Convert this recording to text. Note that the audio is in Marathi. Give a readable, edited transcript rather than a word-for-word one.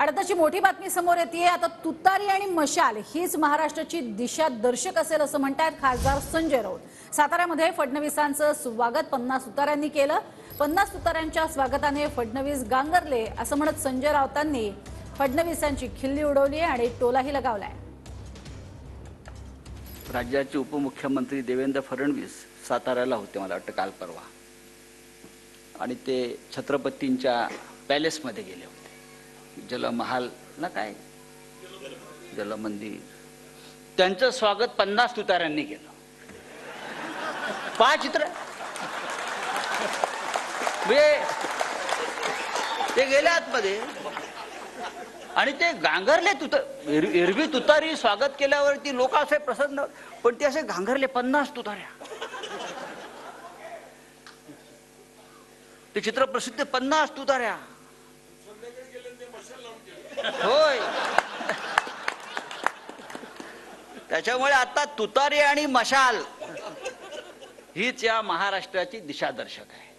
आताची मोठी बातमी समोर येते। आता तुतारी आणि मशाल हीच महाराष्ट्राची दिशा दर्शक असेल असं म्हणतात खासदार संजय राऊत। साताऱ्यामध्ये फडणवीसांचं स्वागत 50 तुताऱ्यांनी केलं। 50 तुताऱ्यांच्या स्वागताने फडणवीस गांगरले असं म्हणत संजय राऊतांनी फडणवीसांची खिल्ली उडवली आणि टोलाही लगावलाय। राज्याचे उपमुख्यमंत्री देवेंद्र फडणवीस साताऱ्याला होते, मला वाटतं काल परवा, आणि ते छत्रपतींच्या पॅलेसमध्ये गेले होते। जलमहाल ना काय जलमंदिर, त्यांचं स्वागत 50 तुताऱ्यांनी केलं। पहा चित्र, ते गेले आतमध्ये आणि ते गांगरले। एरवी तुतारी स्वागत केल्यावरती लोक असे प्रसन्न, पण ते असे गांगरले 50 तुताऱ्या। ते चित्र प्रसिद्ध, 50 तुताऱ्या। होय, त्याच्यामुळे आता तुतारी आणि मशाल हीच या महाराष्ट्राची दिशादर्शक आहे।